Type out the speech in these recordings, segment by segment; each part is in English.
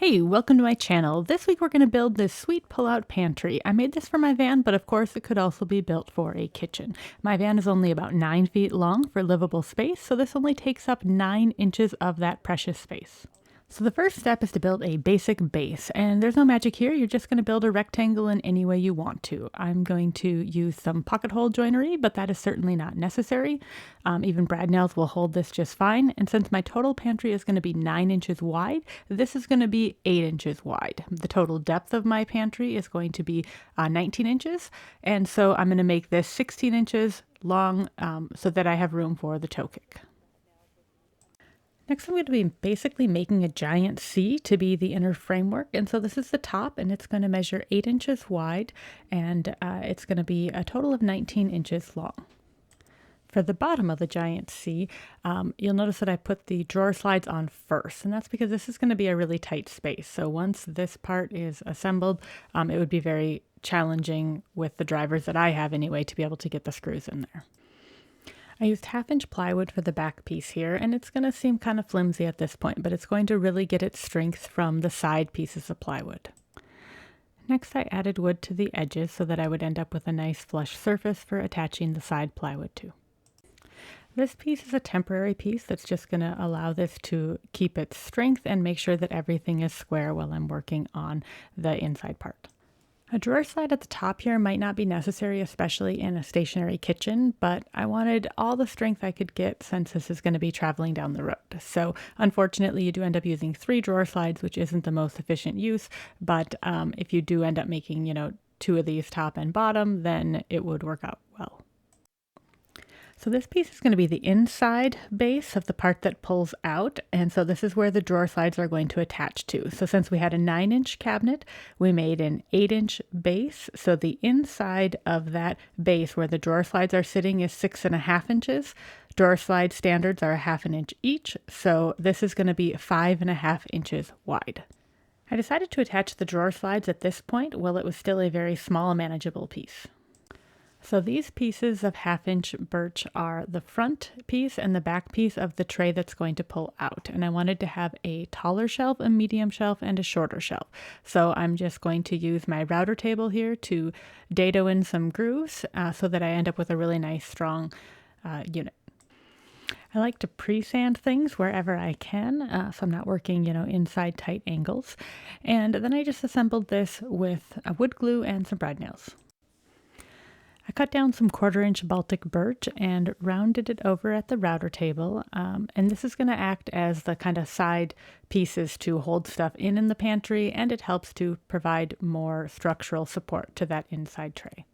Hey, welcome to my channel. This week we're going to build this sweet pull-out pantry. I made this for my van, but of course it could also be built for a kitchen. My van is only about 9 feet long for livable space, so this only takes up 9 inches of that precious space. So the first step is to build a basic base, and there's no magic here. You're just going to build a rectangle in any way you want to. I'm going to use some pocket hole joinery, but that is certainly not necessary. Even brad nails will hold this just fine. And since my total pantry is going to be 9 inches wide, this is going to be 8 inches wide. The total depth of my pantry is going to be 19 inches, and so I'm going to make this 16 inches long so that I have room for the toe kick. Next, I'm going to be basically making a giant C to be the inner framework. And so this is the top, and it's going to measure 8 inches wide, and it's going to be a total of 19 inches long. For the bottom of the giant C, you'll notice that I put the drawer slides on first, and that's because this is going to be a really tight space. So once this part is assembled, it would be very challenging with the drivers that I have anyway to be able to get the screws in there. I used 1/2 inch plywood for the back piece here, and it's going to seem kind of flimsy at this point, but it's going to really get its strength from the side pieces of plywood. Next, I added wood to the edges so that I would end up with a nice flush surface for attaching the side plywood to. This piece is a temporary piece that's just going to allow this to keep its strength and make sure that everything is square while I'm working on the inside part. A drawer slide at the top here might not be necessary, especially in a stationary kitchen, but I wanted all the strength I could get since this is going to be traveling down the road. So unfortunately, you do end up using 3 drawer slides, which isn't the most efficient use, but if you do end up making, 2 of these top and bottom, then it would work out well. So this piece is going to be the inside base of the part that pulls out, and so this is where the drawer slides are going to attach to. So since we had a 9-inch cabinet, we made an 8-inch base. So the inside of that base where the drawer slides are sitting is 6.5 inches. Drawer slide standards are 1/2 inch each, so this is going to be 5.5 inches wide. I decided to attach the drawer slides at this point while it was still a very small, manageable piece. So these pieces of 1/2 inch birch are the front piece and the back piece of the tray that's going to pull out. And I wanted to have a taller shelf, a medium shelf, and a shorter shelf. So I'm just going to use my router table here to dado in some grooves so that I end up with a really nice, strong unit. I like to pre-sand things wherever I can, so I'm not working, inside tight angles. And then I just assembled this with wood glue and some brad nails. I cut down some 1/4 inch Baltic birch and rounded it over at the router table. And this is going to act as the kind of side pieces to hold stuff in the pantry, and it helps to provide more structural support to that inside tray.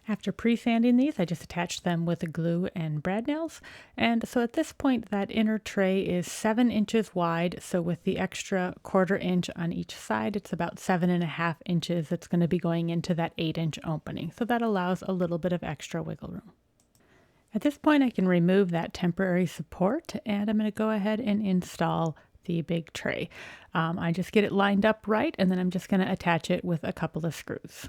After pre-sanding these, I just attached them with glue and brad nails. And so at this point, that inner tray is 7 inches wide. So with the extra 1/4 inch on each side, it's about 7.5 inches that's going to be going into that 8-inch opening. So that allows a little bit of extra wiggle room. At this point, I can remove that temporary support, and I'm going to go ahead and install the big tray. I just get it lined up right, and then I'm just going to attach it with a couple of screws.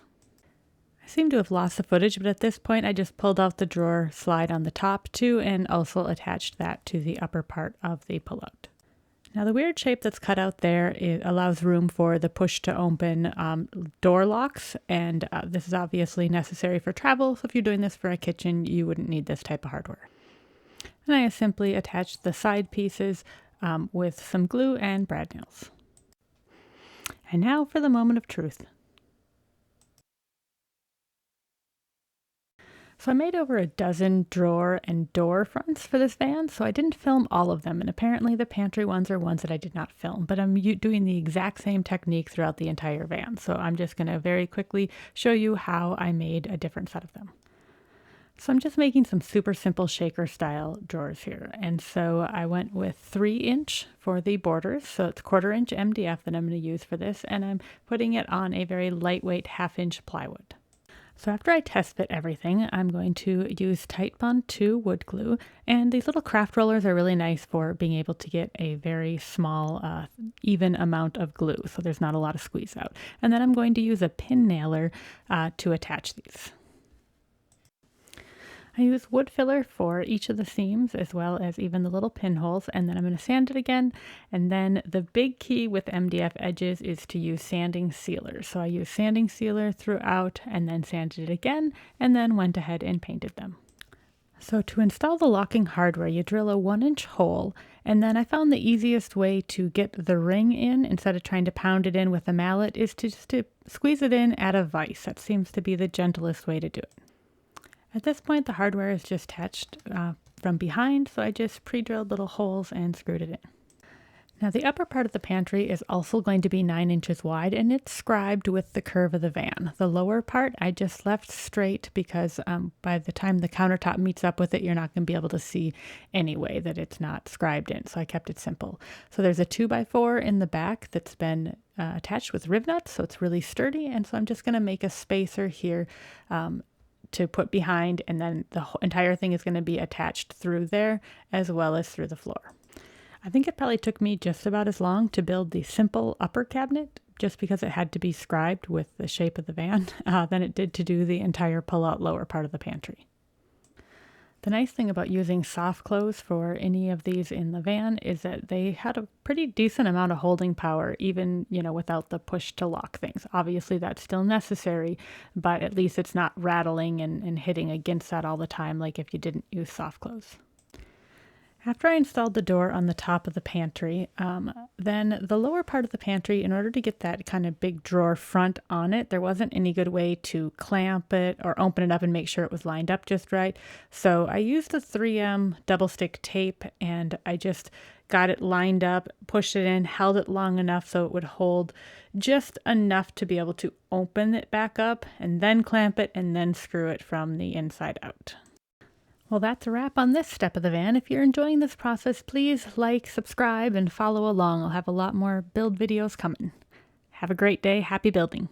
I seem to have lost the footage, but at this point I just pulled out the drawer slide on the top too and also attached that to the upper part of the pullout. Now the weird shape that's cut out there, it allows room for the push to open door locks, and this is obviously necessary for travel, so if you're doing this for a kitchen you wouldn't need this type of hardware. And I simply attached the side pieces with some glue and brad nails. And now for the moment of truth. So I made over a dozen drawer and door fronts for this van, so I didn't film all of them, and apparently the pantry ones are ones that I did not film, but I'm doing the exact same technique throughout the entire van, so I'm just going to very quickly show you how I made a different set of them. So I'm just making some super simple shaker style drawers here, and so I went with 3-inch for the borders, so it's 1/4 inch MDF that I'm going to use for this, and I'm putting it on a very lightweight 1/2 inch plywood. So after I test fit everything, I'm going to use Titebond 2 wood glue, and these little craft rollers are really nice for being able to get a very small, even amount of glue, so there's not a lot of squeeze out. And then I'm going to use a pin nailer to attach these. I use wood filler for each of the seams as well as even the little pinholes, and then I'm going to sand it again. And then the big key with MDF edges is to use sanding sealer. So I used sanding sealer throughout and then sanded it again and then went ahead and painted them. So to install the locking hardware, you drill a 1-inch hole, and then I found the easiest way to get the ring in instead of trying to pound it in with a mallet is to squeeze it in at a vise. That seems to be the gentlest way to do it. At this point, the hardware is just attached from behind, so I just pre-drilled little holes and screwed it in. Now the upper part of the pantry is also going to be 9 inches wide, and it's scribed with the curve of the van. The lower part I just left straight because by the time the countertop meets up with it, you're not going to be able to see anyway that it's not scribed in, so I kept it simple. So there's a 2x4 in the back that's been attached with rib nuts, so it's really sturdy, and so I'm just going to make a spacer here to put behind, and then the entire thing is going to be attached through there as well as through the floor. I think it probably took me just about as long to build the simple upper cabinet, just because it had to be scribed with the shape of the van, than it did to do the entire pull-out lower part of the pantry. The nice thing about using soft close for any of these in the van is that they had a pretty decent amount of holding power, even, without the push to lock things. Obviously that's still necessary, but at least it's not rattling and hitting against that all the time like if you didn't use soft close. After I installed the door on the top of the pantry, then the lower part of the pantry, in order to get that kind of big drawer front on it, there wasn't any good way to clamp it or open it up and make sure it was lined up just right. So I used the 3M double stick tape, and I just got it lined up, pushed it in, held it long enough so it would hold just enough to be able to open it back up and then clamp it and then screw it from the inside out. Well, that's a wrap on this step of the van. If you're enjoying this process, please like, subscribe, and follow along. I'll have a lot more build videos coming. Have a great day. Happy building.